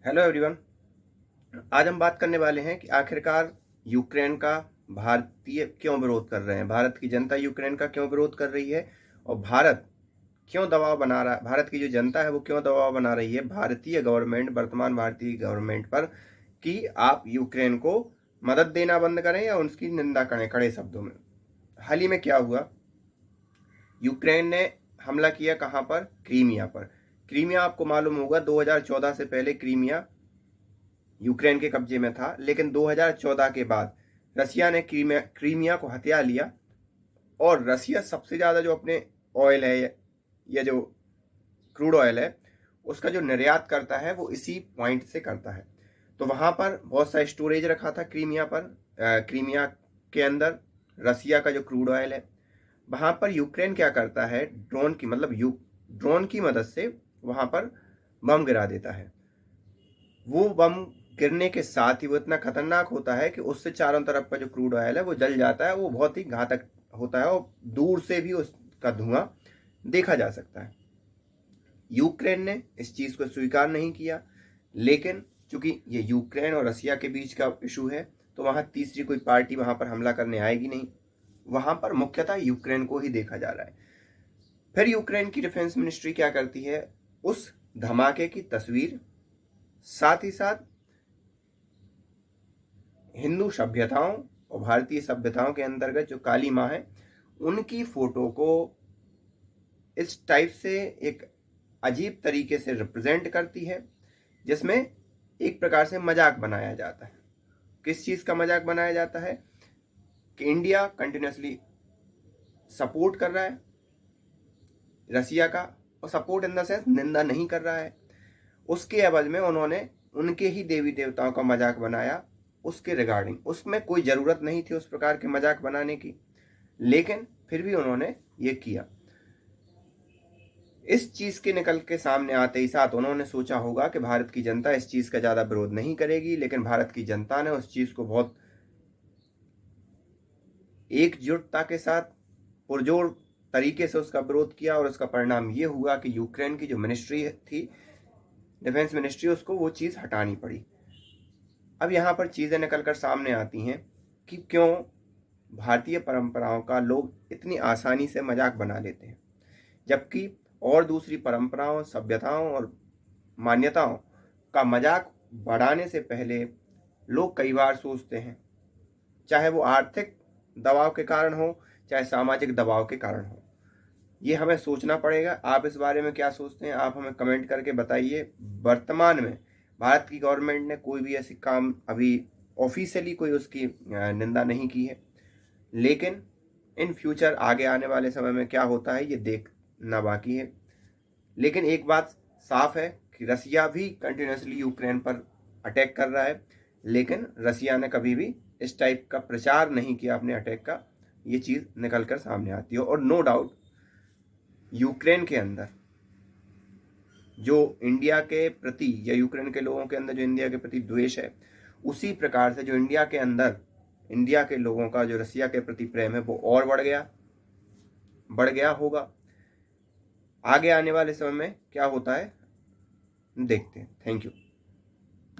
Hello everyone. आज हम बात करने वाले हैं कि आखिरकार यूक्रेन का भारतीय क्यों विरोध कर रहे हैं, भारत की जनता यूक्रेन का क्यों विरोध कर रही है और भारत क्यों दबाव बना रहा है, भारत की जो जनता है वो क्यों दबाव बना रही है भारतीय गवर्नमेंट, वर्तमान भारतीय गवर्नमेंट पर कि आप यूक्रेन को मदद देना बंद करें या उसकी निंदा करें कड़े शब्दों में। हाल ही में क्या हुआ, यूक्रेन ने हमला किया कहां पर? क्रीमिया पर। क्रीमिया आपको मालूम होगा 2014 से पहले क्रीमिया यूक्रेन के कब्जे में था, लेकिन 2014 के बाद रसिया ने क्रीमिया को हथिया लिया और रसिया सबसे ज़्यादा जो अपने ऑयल है या जो क्रूड ऑयल है उसका जो निर्यात करता है वो इसी पॉइंट से करता है। तो वहाँ पर बहुत सा स्टोरेज रखा था क्रीमिया पर, क्रीमिया के अंदर रसिया का जो क्रूड ऑयल है। वहाँ पर यूक्रेन क्या करता है, ड्रोन की मदद से वहाँ पर बम गिरा देता है। वो बम गिरने के साथ ही वो इतना खतरनाक होता है कि उससे चारों तरफ का जो क्रूड ऑयल है वो जल जाता है। वो बहुत ही घातक होता है और दूर से भी उसका धुआं देखा जा सकता है। यूक्रेन ने इस चीज को स्वीकार नहीं किया, लेकिन चूंकि ये यूक्रेन और रसिया के बीच का इशू है तो वहां तीसरी कोई पार्टी वहां पर हमला करने आएगी नहीं। वहां पर मुख्यतः यूक्रेन को ही देखा जा रहा है। फिर यूक्रेन की डिफेंस मिनिस्ट्री क्या करती है, उस धमाके की तस्वीर, साथ ही साथ हिंदू सभ्यताओं और भारतीय सभ्यताओं के अंतर्गत जो काली माँ है उनकी फोटो को इस टाइप से एक अजीब तरीके से रिप्रेजेंट करती है, जिसमें एक प्रकार से मजाक बनाया जाता है। किस चीज का मजाक बनाया जाता है कि इंडिया कंटिन्यूसली सपोर्ट कर रहा है रसिया का, और सपोर्ट इन द सेंस निंदा नहीं कर रहा है। उसके एवज में उन्होंने उनके ही देवी देवताओं का मजाक बनाया उसके रिगार्डिंग। उसमें कोई ज़रूरत नहीं थी उस प्रकार के मजाक बनाने की, लेकिन फिर भी उन्होंने ये किया। इस चीज़ के निकल के सामने आते ही साथ उन्होंने सोचा होगा कि भारत की जनता इस चीज़ का ज़्यादा विरोध नहीं करेगी, लेकिन भारत की जनता ने उस चीज़ को बहुत एकजुटता के साथ पुरजोर तरीके से उसका विरोध किया और उसका परिणाम ये हुआ कि यूक्रेन की जो मिनिस्ट्री थी, डिफेंस मिनिस्ट्री, उसको वो चीज़ हटानी पड़ी। अब यहाँ पर चीज़ें निकलकर सामने आती हैं कि क्यों भारतीय परंपराओं का लोग इतनी आसानी से मजाक बना लेते हैं, जबकि और दूसरी परंपराओं, सभ्यताओं और मान्यताओं का मजाक बढ़ाने से पहले लोग कई बार सोचते हैं, चाहे वो आर्थिक दबाव के कारण हो चाहे सामाजिक दबाव के कारण हो। ये हमें सोचना पड़ेगा। आप इस बारे में क्या सोचते हैं, आप हमें कमेंट करके बताइए। वर्तमान में भारत की गवर्नमेंट ने कोई भी ऐसी काम अभी ऑफिशियली कोई उसकी निंदा नहीं की है, लेकिन इन फ्यूचर आगे आने वाले समय में क्या होता है ये देखना बाकी है। लेकिन एक बात साफ है कि रसिया भी कंटिन्यूसली यूक्रेन पर अटैक कर रहा है, लेकिन रसिया ने कभी भी इस टाइप का प्रचार नहीं किया अपने अटैक का। ये चीज़ निकल कर सामने आती है और नो डाउट यूक्रेन के अंदर जो इंडिया के प्रति या यूक्रेन के लोगों के अंदर जो इंडिया के प्रति द्वेष है, उसी प्रकार से जो इंडिया के अंदर इंडिया के लोगों का जो रसिया के प्रति प्रेम है वो और बढ़ गया होगा। आगे आने वाले समय में क्या होता है देखते हैं। Thank you.